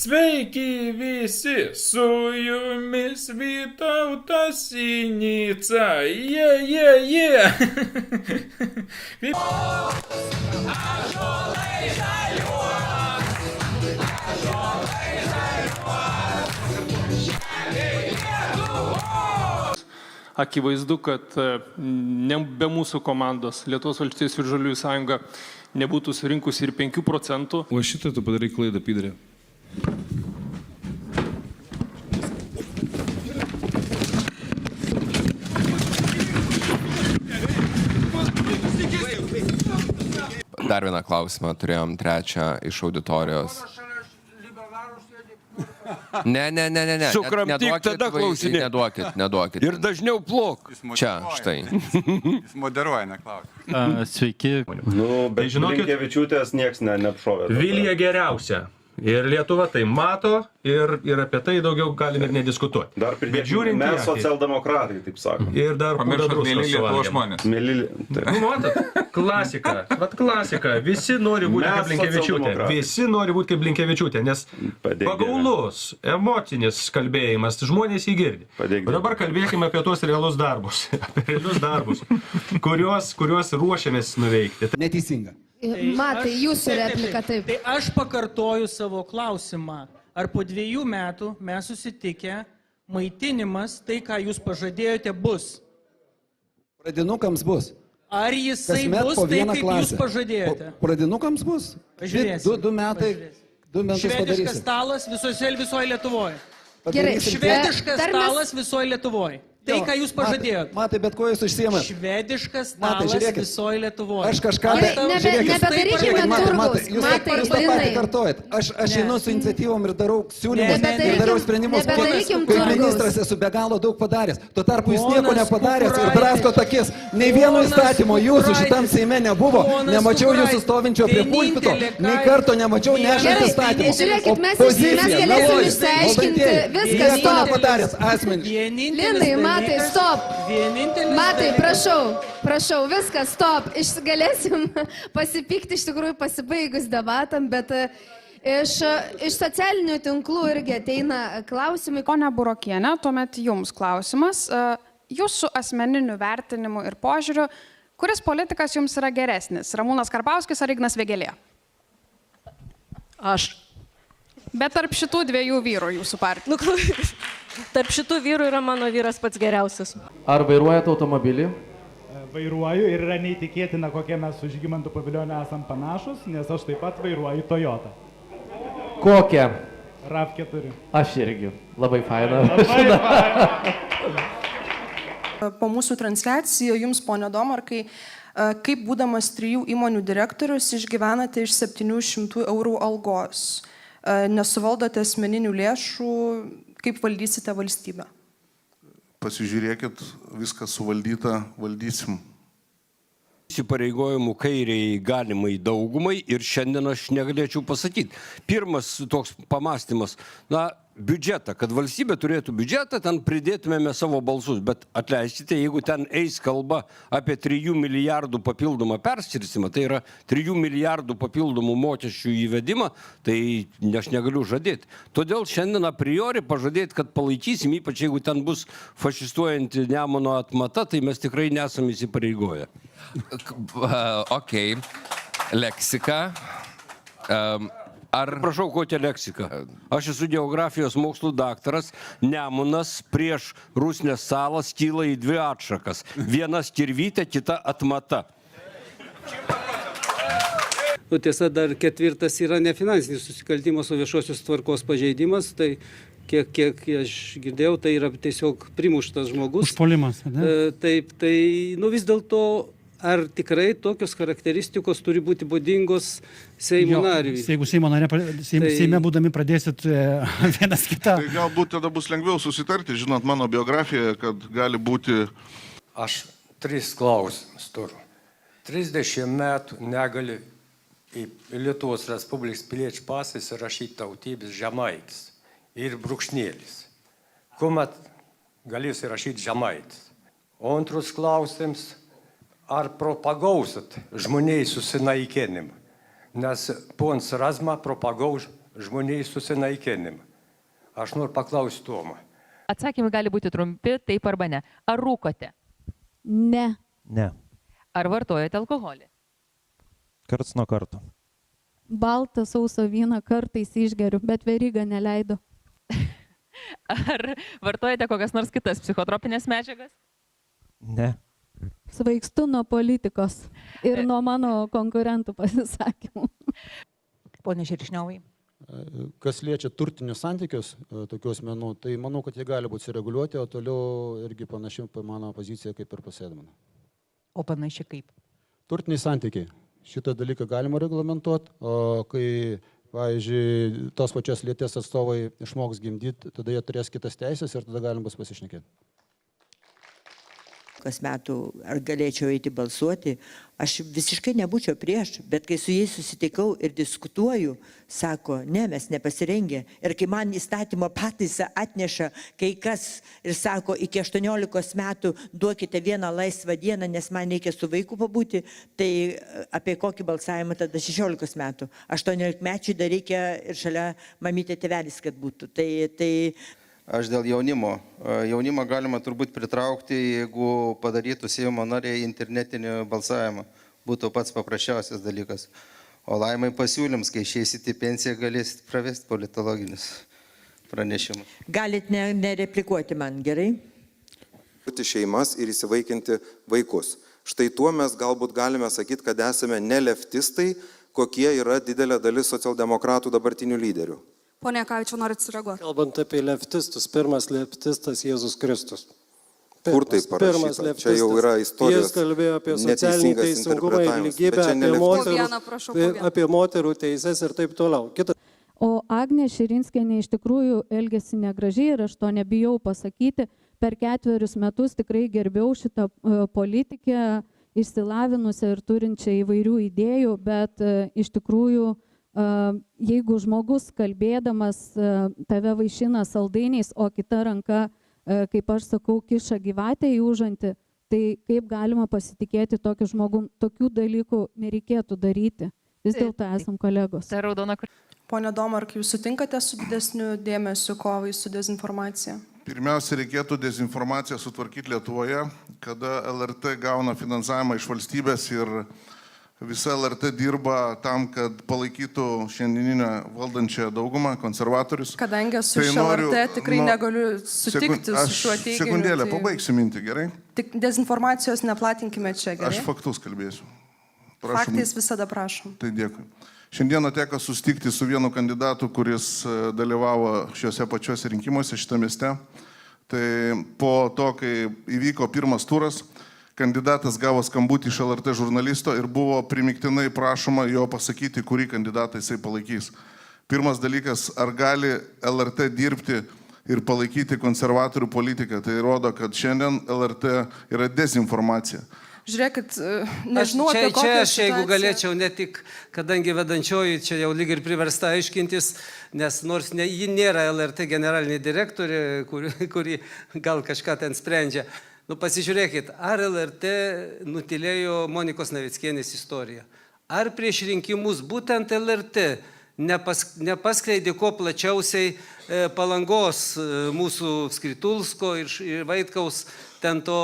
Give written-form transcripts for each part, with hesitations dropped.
Sveiki visi, su jumis Vytautas Sinica. Akivaizdu, kad be mūsų komandos Lietuvos valstijos ir Žaliųjų sąjunga nebūtų surinkusi ir 5%. O šitą tu padarai klaidą, Pidrė. Dar vieną klausimą turėjom, trečią iš auditorijos. Ne. Sukramtyk, tada klausinėk. Neduokit. Ir dažniau plok. Čia, štai. Jis moderuoja, neklausia. Sveiki. Bet Blinkevičiūtės nieks neapšovė. Vilija geriausia. Ir Lietuva tai mato ir apie tai daugiau galim ir nediskutuoti. Dar pridėkime, mes socialdemokratai, taip sakome. Ir dar Pamiršot mėly Lietuvos žmonės. Matot, klasika. Vat klasika. Visi nori būti kaip Blinkevičiūtė. Visi nori būti kaip Blinkevičiūtė, nes pagaulus, emocinis kalbėjimas, žmonės jį girdi. O dabar kalbėkime apie tuos realius darbus. Apie realius darbus, kuriuos ruošiamės nuveikti. Neteisinga. Matai, jūsų replika taip. Tai aš pakartoju savo klausimą. Ar po 2 metų mes susitikę maitinimas, tai ką jūs pažadėjote, bus? Pradinukams bus. Ar jisai bus tai, kaip jūs pažadėjote? Pradinukams bus. Pažiūrėsim. 2 metai Švediškas padarysim. stalas visoje Lietuvoje. Gerai. Švediškas stalas visoje Lietuvoje. Tai, ką jūs pažadėjote. Matai, bet ko jūs užsiėmat? Švediškas stalas visoje Lietuvoje. Aš kažką... Nebedarykime turgus. Matai, jūs tą patį kartojat. Aš einu su iniciatyvom ir darau siūlymus, ir darau sprendimus. Kaip ministras esu be galo daug padaręs. Tuo tarpu jūs nieko nepadaręs ir draskot akis. Nei vieno įstatymo jūsų šitam Seime nebuvo. Nemačiau jūsų stovinčio prie pulpito. Nei karto nemačiau nešant įstatymą. Žiūrėkit, mes galėsim išsiaiškinti viską. Stop. Matai, stop. Matai, prašau, viskas, stop. Galėsim pasipykti iš tikrųjų pasibaigus debatam, bet iš socialinių tinklų irgi ateina klausimai. Ponia Burokienė, tuomet jums klausimas. Jūsų asmeniniu vertinimu ir požiūriu, kuris politikas jums yra geresnis? Ramūnas Karbauskis ar Ignas Vėgėlė? Aš. Bet tarp šitų 2 vyrų jūsų partijų. Tarp šitų vyrų yra mano vyras pats geriausias. Ar vairuojate automobilį? Vairuoju ir yra neįtikėtina, kokie mes su Žygimantu Pavilioniu esam panašus, nes aš taip pat vairuoju Toyota. Kokią? RAV4. Aš irgi. Labai faina. Po mūsų transliaciją jums, ponia Domarkai, kaip būdamas 3 įmonių direktorius išgyvenate iš 700 eurų algos? Nesuvaldote asmeninių lėšų, kaip valdysite valstybę? Pasižiūrėkit, viskas suvaldyta, valdysim. Įsipareigojimų kairiai galimai daugumai ir šiandien aš negalėčiau pasakyti. Pirmas toks pamastymas, biudžetą, kad valstybė turėtų biudžetą, ten pridėtumėme savo balsus, bet atleiskite, jeigu ten eis kalba apie 3 milijardų papildomą perskirstymą, tai yra 3 milijardų papildomų mokesčių įvedimą, tai aš negaliu žadėti. Todėl šiandien a priori pažadėti, kad palaikysim, ypač jeigu ten bus fašistuojanti Nemuno atmata, tai mes tikrai nesam įsipareigoję. Ok, leksika. Prašau, kokia leksika. Aš esu geografijos mokslų daktaras. Nemunas prieš Rusnės salą skyla į 2 atšakas. Viena skirvytė, kita atmata. Tiesa, dar 4 yra nefinansinis susikaltimas, o viešosios tvarkos pažeidimas. Tai kiek aš girdėjau, tai yra tiesiog primuštas žmogus. Užpuolimas, ne? Taip, tai vis dėlto, ar tikrai tokios charakteristikos turi būti būdingos Seimo nariui? Jeigu Seime būdami pradėsit vienas kitą. Tai galbūt tada bus lengviau susitarti, žinot, mano biografijoje, kad gali būti... Aš 3 klausimus turiu. 30 metų negali į Lietuvos Respublikos piliečių pasą įsirašyti tautybės Žemaitis ir brūkšnėlis. Kuomet gali įsirašyti Žemaitis? O antrus klausimus, ar propagausit žmoniai susinaikinimą? Nes ponas Razma propagaus žmoniai susinaikinimą. Aš noriu paklausti Tomą. Atsakymai gali būti trumpi, taip arba ne. Ar rūkote? Ne. Ne. Ar vartojate alkoholį? Karts nuo karto. Baltą sausą vyną kartais išgeriu, bet Veryga neleido. Ar vartojate kokias nors kitas psichotropinės medžiagas? Ne. Svaigstu nuo politikos ir nuo mano konkurentų pasisakymų. Pone Širšniovai. Kas liečia turtinius santykius tokių asmenų, tai manau, kad jie gali būti sureguliuoti, o toliau irgi panaši mano pozicija kaip ir pasėdamana. O panaši kaip? Turtiniai santykiai. Šitą dalyką galima reglamentuoti, o kai, pavyzdžiui, tos pačios lyties atstovai išmoks gimdyti, tada jie turės kitas teisės ir tada galim bus pasišnekėti. Kas metų, ar galėčiau eiti balsuoti, aš visiškai nebūčiau prieš, bet kai su jais susitikau ir diskutuoju, sako, ne, mes nepasirengę. Ir kai man įstatymo pataisą atneša kai kas ir sako, iki 18 metų duokite vieną laisvą dieną, nes man reikia su vaiku pabūti, tai apie kokį balsavimą tada 16 metų. 18 mečiui dar reikia ir šalia mamytė tėvelis, kad būtų. Tai Aš dėl jaunimo. Jaunimą galima turbūt pritraukti, jeigu padarytų Seimo nariai internetinį balsavimą. Būtų pats paprasčiausias dalykas. O Laimai pasiūlyms, kai išeisite į pensiją, galėsit pravesti politologinius pranešimus. Galit nereplikuoti man, gerai? Šeimas ir įsivaikinti vaikus. Štai tuo mes galbūt galime sakyti, kad esame ne leftistai, kokie yra didelė dalis socialdemokratų dabartinių lyderių. Pone Kavičiau, norit sureaguoti? Kalbant apie leftistus, pirmas leftistas Jėzus Kristus. Kur tai parašyta? Čia jau yra istorijos. Jis kalbėjo apie socialinį teisingumą ir lygybę, apie moterų teises ir taip toliau. O Agnė Širinskienė iš tikrųjų elgėsi negražiai ir aš to nebijau pasakyti. Per 4 metus tikrai gerbiau šitą politikę, išsilavinusią ir turinčią įvairių idėjų, bet iš tikrųjų jeigu žmogus kalbėdamas tave vaišina saldainiais, o kita ranka, kaip aš sakau, kiša gyvatę į užantį, tai kaip galima pasitikėti tokiu žmogum, tokių dalykų nereikėtų daryti. Vis dėlto esam kolegos. Pone Domarkai, jūs sutinkate su didesniu dėmesiu kovai su dezinformacija? Pirmiausia, reikėtų dezinformaciją sutvarkyti Lietuvoje, kada LRT gauna finansavimą iš valstybės ir visa LRT dirba tam, kad palaikytų šiandieninę valdančią daugumą, konservatorius. Kadangi esu iš LRT, tikrai negaliu sutikti su šiuo teiginiu. Sekundėlę, pabaigsiu mintį, gerai? Tik dezinformacijos neplatinkime čia, gerai? Aš faktus kalbėsiu. Faktais visada prašom. Tai dėkui. Šiandieną teko susitikti su vienu kandidatu, kuris dalyvavo šiuose pačiuose rinkimuose šitame mieste. Tai po to, kai įvyko pirmas turas, kandidatas gavo skambutį iš LRT žurnalisto ir buvo primiktinai prašoma jo pasakyti, kurį kandidatą jisai palaikys. Pirmas dalykas, ar gali LRT dirbti ir palaikyti konservatorių politiką. Tai rodo, kad šiandien LRT yra dezinformacija. Žiūrėkit, nežinau apie kokią situaciją. Čia aš, jeigu galėčiau, ne tik, kadangi vedančioji čia jau lyg ir priversta aiškintis, nes nors ji nėra LRT generalinė direktorė, kuri gal kažką ten sprendžia. Nu pasižiūrėkit, ar LRT nutilėjo Monikos Navickienės istoriją? Ar prieš rinkimus būtent LRT nepaskleidė ko plačiausiai Palangos mūsų Skritulsko ir Vaitkaus ten to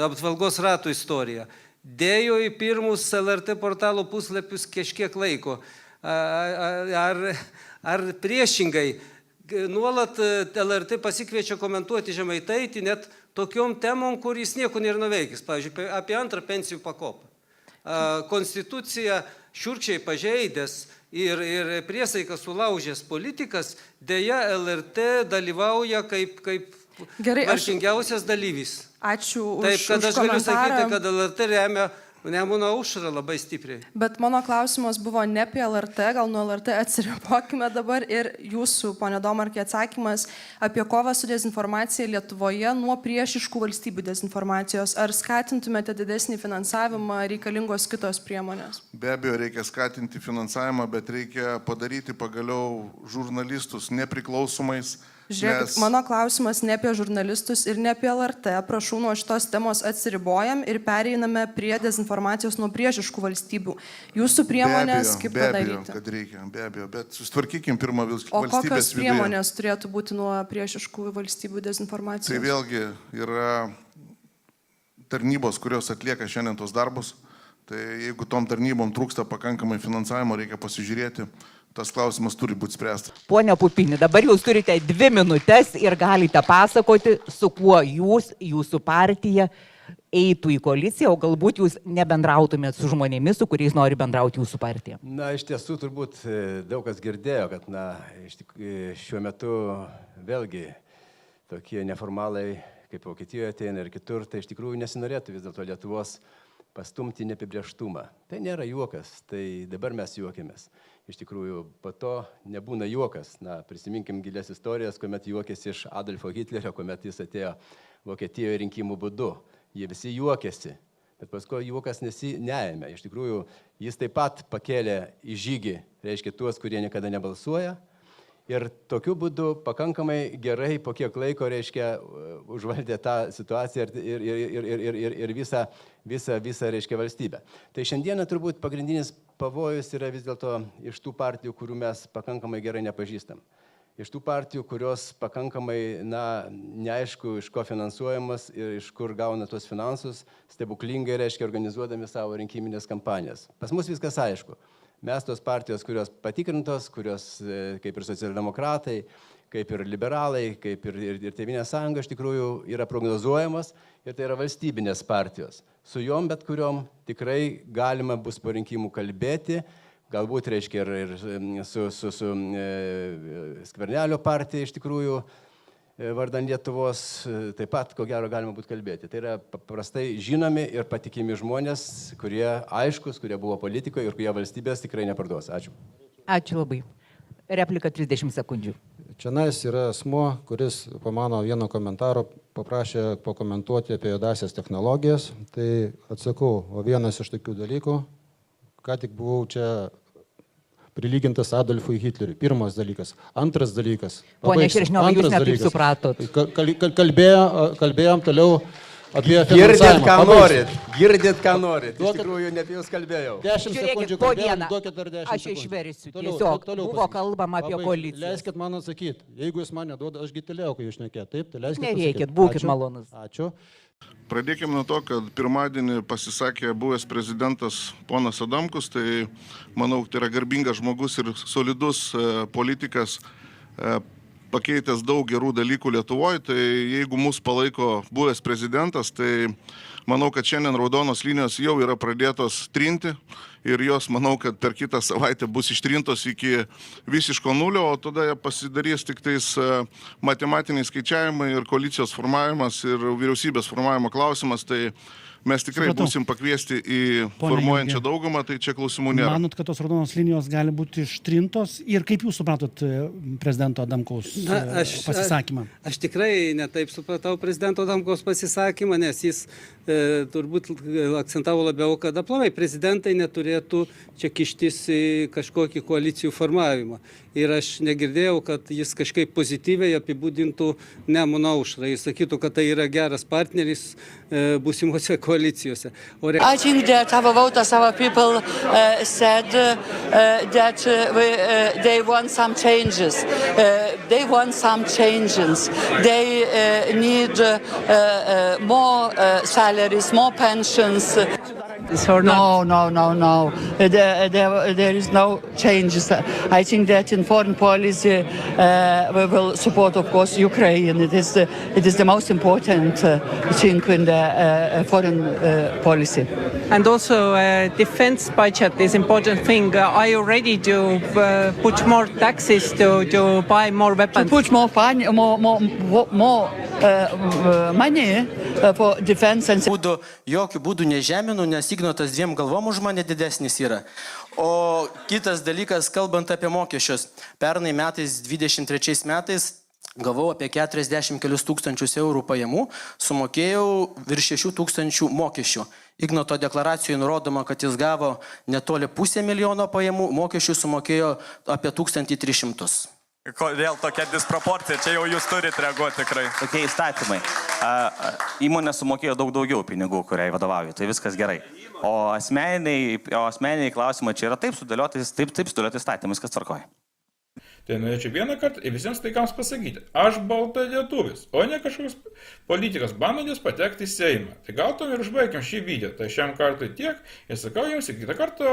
apžvalgos ratų istoriją? Dėjo į pirmus LRT portalo puslapius kažkiek laiko. Ar priešingai, nuolat LRT pasikviečia komentuoti Žemaitaitį net tokiom temom, kur jis nieko nėra nuveikęs. Pavyzdžiui, apie antrą pensijų pakopą. Konstituciją šiurkščiai pažeidęs ir priesaiką sulaužęs politikas, dėja LRT dalyvauja kaip vargingiausias dalyvis. Ačiū už komentarą. Taip, kad aš galiu sakyti, kad LRT remia Nemuno aušrą labai stipriai. Bet mano klausimas buvo ne apie LRT, gal nuo LRT atsiribokime dabar ir jūsų, pone Domarkai, atsakymas apie kovą su dezinformacija Lietuvoje nuo priešiškų valstybių dezinformacijos. Ar skatintumėte didesnį finansavimą, reikalingos kitos priemonės? Be abejo, reikia skatinti finansavimą, bet reikia padaryti pagaliau žurnalistus nepriklausomais, Žiūrėkit, mano klausimas ne apie žurnalistus ir ne apie LRT. Prašau, nuo šitos temos atsiribojam ir pereiname prie dezinformacijos nuo priešiškų valstybių. Jūsų priemonės kaip padaryti? Be abejo, kad reikia, be abejo, bet sustvarkykim pirmą O valstybės kokios viduje. priemonės turėtų būti nuo priešiškų valstybių dezinformacijos? Tai vėlgi yra tarnybos, kurios atlieka šiandien tos darbus. Tai jeigu tom tarnybom trūksta pakankamai finansavimo, reikia pasižiūrėti. Tas klausimas turi būti spręstas. Pone Pupini, dabar jūs turite 2 minutės ir galite pasakoti, su kuo jūs, jūsų partija eitų į koaliciją, o galbūt jūs nebendrautumėt su žmonėmis, su kuriais nori bendrauti jūsų partija. Na, iš tiesų turbūt daug kas girdėjo, kad šiuo metu vėlgi tokie neformalai, kaip Vokietijoje ateina ir kitur, tai iš tikrųjų nesinorėtų vis dėlto Lietuvos pastumti neapibrėžtumą. Tai nėra juokas, tai dabar mes juokiamės. Iš tikrųjų, po to nebūna juokas. Na, prisiminkim gilias istorijas, kuomet juokėsi iš Adolfo Hitlerio, kuomet jis atėjo Vokietijoje rinkimų būdu. Jie visi juokėsi, bet paskui juokas neėmė. Iš tikrųjų, jis taip pat pakėlė į žygį, reiškia, tuos, kurie niekada nebalsuoja. Ir tokiu būdu pakankamai gerai po kiek laiko, reiškia, užvaldė tą situaciją ir visą, reiškia, valstybę. Tai šiandieną turbūt pagrindinis pavojus yra vis dėlto iš tų partijų, kurių mes pakankamai gerai nepažįstam. Iš tų partijų, kurios pakankamai, neaišku, iš ko finansuojamas ir iš kur gauna tuos finansus, stebuklingai, reiškia, organizuodami savo rinkiminės kampanijas. Pas mus viskas aišku. Mes tos partijos, kurios patikrintos, kurios kaip ir socialdemokratai, kaip ir liberalai, kaip ir Tėvynės sąjunga iš tikrųjų yra prognozuojamos ir tai yra valstybinės partijos. Su jom bet kuriom tikrai galima bus po rinkimų kalbėti, galbūt reiškia ir su Skvernelio partija iš tikrųjų vardan Lietuvos taip pat, ko gero, galima būtų kalbėti. Tai yra paprastai žinomi ir patikimi žmonės, kurie aiškus, kurie buvo politikoje ir kurie valstybės tikrai neparduos. Ačiū. Ačiū labai. Replika 30 sekundžių. Čianais yra asmuo, kuris po mano vieno komentaro paprašė pakomentuoti apie juodasias technologijas. Tai atsakau, o vienas iš tokių dalykų, ką tik buvau čia prilygintas Adolfui Hitleriui. Pirmas dalykas. Antras dalykas. Pone Šeršniovai, jūs ne taip supratot. Kalbėjom toliau apie finansavimą. Girdit, ką norit. Iš tikrųjų, ne apie jūs kalbėjau. 10 sekundžių po kalbėjom, vieną. duokit dar 10 Aš išversiu. Tiesiog buvo kalbama apie koaliciją. Leiskit man atsakyti. Jeigu jūs man neduodat, ašgi tylėjau, kai jūs šnekėt. Taip, tai leiskit Nereikit, atsakyti. būkit malonus. Ačiū. Pradėkime nuo to, kad pirmadienį pasisakė buvęs prezidentas ponas Adamkus, tai manau, tai yra garbingas žmogus ir solidus politikas, pakeitęs daug gerų dalykų Lietuvoje, tai jeigu mus palaiko buvęs prezidentas, tai manau, kad šiandien raudonos linijos jau yra pradėtos trinti ir jos, manau, kad per kitą savaitę bus ištrintos iki visiško nulio, o tada pasidarys tik tais matematiniai skaičiavimai ir koalicijos formavimas ir vyriausybės formavimo klausimas, tai mes tikrai būsim pakviesti į formuojančią daugumą, tai čia klausimų nėra. Manot, kad tos raudonos linijos gali būti ištrintos ir kaip jūs supratot prezidento Adamkaus pasisakymą? Aš tikrai netaip supratau prezidento Adamkaus pasisakymą, nes jis turbūt akcentavo labiau, kad aplamai prezidentai neturėtų čia kištis į kažkokį koalicijų formavimą. Ir aš negirdėjau, kad jis kažkaip pozityviai apibūdintų Nemuno aušrą. Jis sakytų, kad tai yra geras partneris būsimuose koalicijose. I think that our voters, our people said that they want some changes. They want some changes. They need more salaries, more pensions. No. There is no changes. I think that in foreign policy we will support, of course, Ukraine. It is the most important thing in the foreign policy. And also defense budget is important thing. Are you ready to put more taxes to buy more weapons? To put more money for defense and... Jokių būdų nežeminu, nes Ignotas 2 galvom už mane didesnis yra. O kitas dalykas, kalbant apie mokesčius, pernai metais, 23 metais, gavau apie 40 kelius tūkstančius eurų pajamų, sumokėjau virš 6 tūkstančių mokesčių. Ignoto deklaracijoje nurodoma, kad jis gavo netoli 500 000 pajamų, mokesčių sumokėjo apie 1300. Kodėl tokia disproporcija? Čia jau jūs turite reaguoti tikrai. Tokie įstatymai. Įmonė sumokėjo daug daugiau pinigų, kuriai vadovauju, tai viskas gerai. O asmeniniai klausimai čia yra taip sudėlioti įstatymai, viskas tvarkoja. Tai norėčiau vieną kartą ir visiems taikams pasakyti, aš balta lietuvis, o ne kažkoks politikas bandantis patekti į Seimą. Tai gal tom ir užbaigiam šį video. Tai šiam kartui tiek ir sakau jums į kitą kartą.